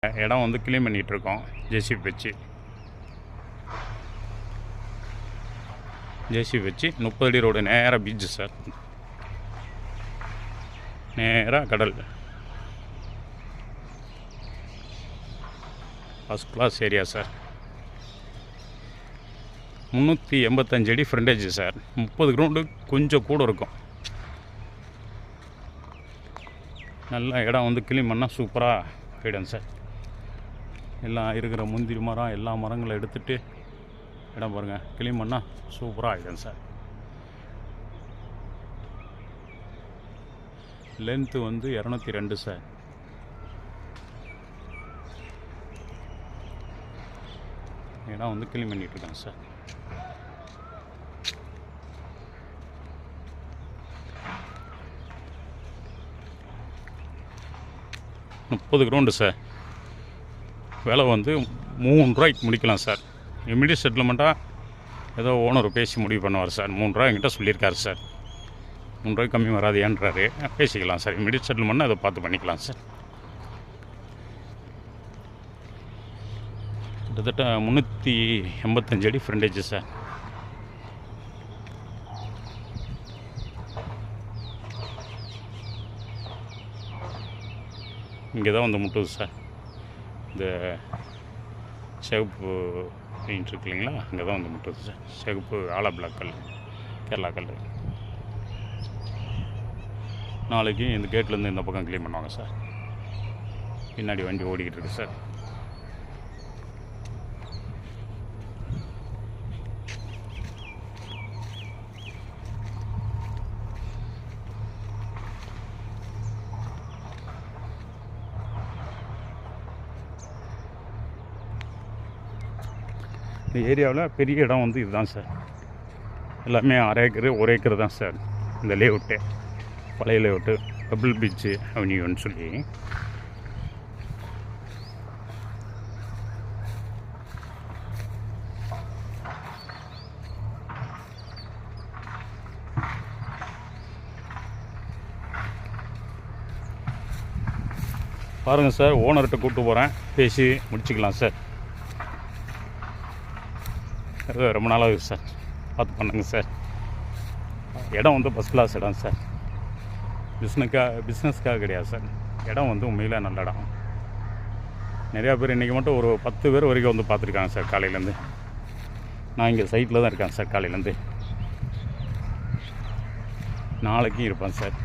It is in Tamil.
இடம் வந்து க்ளீன் பண்ணிகிட்ருக்கோம் ஜேசிபி வச்சு. 30 அடி ரோடு நேராக பீச்சு சார், நேராக கடல். First class area sir. 385 அடி ஃப்ரண்டேஜ் சார். 30 கிரவுண்டு கொஞ்சம் கூட இருக்கும். நல்ல இடம் வந்து க்ளீன் பண்ணால் சூப்பராக ஆகிடும் சார். எல்லாம் இருக்கிற முந்திரி மரம் எல்லா மரங்களும் எடுத்துகிட்டு இடம் பாருங்கள், க்ளீன் பண்ணால் சூப்பராக ஆகிடும் சார். லென்த்து வந்து 202 சார். இடம் வந்து க்ளீன் பண்ணிகிட்ருக்கேன் சார். முப்பது கிரவுண்டு சார். விலை வந்து 3 ரூபாய்க்கு முடிக்கலாம் சார். இமிடியட் செட்டில்மெண்ட்டாக ஏதோ ஓனர் பேசி முடிவு பண்ணுவார் சார். 3 ரூபா என்கிட்ட சொல்லியிருக்காரு சார். 3 ரூபாய்க்கு கம்மி வராது ஏன்றாரு. பேசிக்கலாம் சார். இமிடியட் செட்டில்மெண்ட்னா அதை பார்த்து பண்ணிக்கலாம் சார். கிட்டத்தட்ட 385 அடி ஃப்ரண்டேஜ் சார். இங்கே தான் வந்து முட்டுது சார். இந்த சிவப்பு பெயிண்ட் இருக்கு இல்லைங்களா, அங்கே தான் வந்து முட்டுது சார். சிவப்பு ஆலா பிளாக் கல், கேரளா கல். நாளைக்கு இந்த கேட்லேருந்து இந்த பக்கம் க்ளீன் பண்ணுவாங்க சார். பின்னாடி வண்டி ஓடிக்கிட்டு இருக்கு சார். இந்த ஏரியாவில் பெரிய இடம் வந்து இதுதான் சார். எல்லாமே 1/2 ஏக்கரு 1 ஏக்கர் தான் சார். இந்த லேஅவுட்டு பழைய லேஅவுட்டு பெபிள் பீச்சு அவென்யூன்னு சொல்லி. பாருங்கள் சார், ஓனர்கிட்ட கூப்பிட்டு போகிறேன், பேசி முடிச்சுக்கலாம் சார். ரொம்ப நாளாகுது சார், பார்த்து பண்ணுங்க சார். இடம் வந்து ஃபஸ்ட் கிளாஸ் இடம் சார். பிஸ்னஸ்க்காக கிடையாது சார். இடம் வந்து உண்மையில் நல்ல இடம். நிறையா பேர் இன்றைக்கி மட்டும் ஒரு 10 பேர் வரைக்கும் வந்து பார்த்துருக்காங்க சார் காலையிலேருந்து. நான் இங்கே சைட்டில் தான் இருக்கேன் சார் காலையிலேருந்து. நாளைக்கும் இருப்பேன் சார்.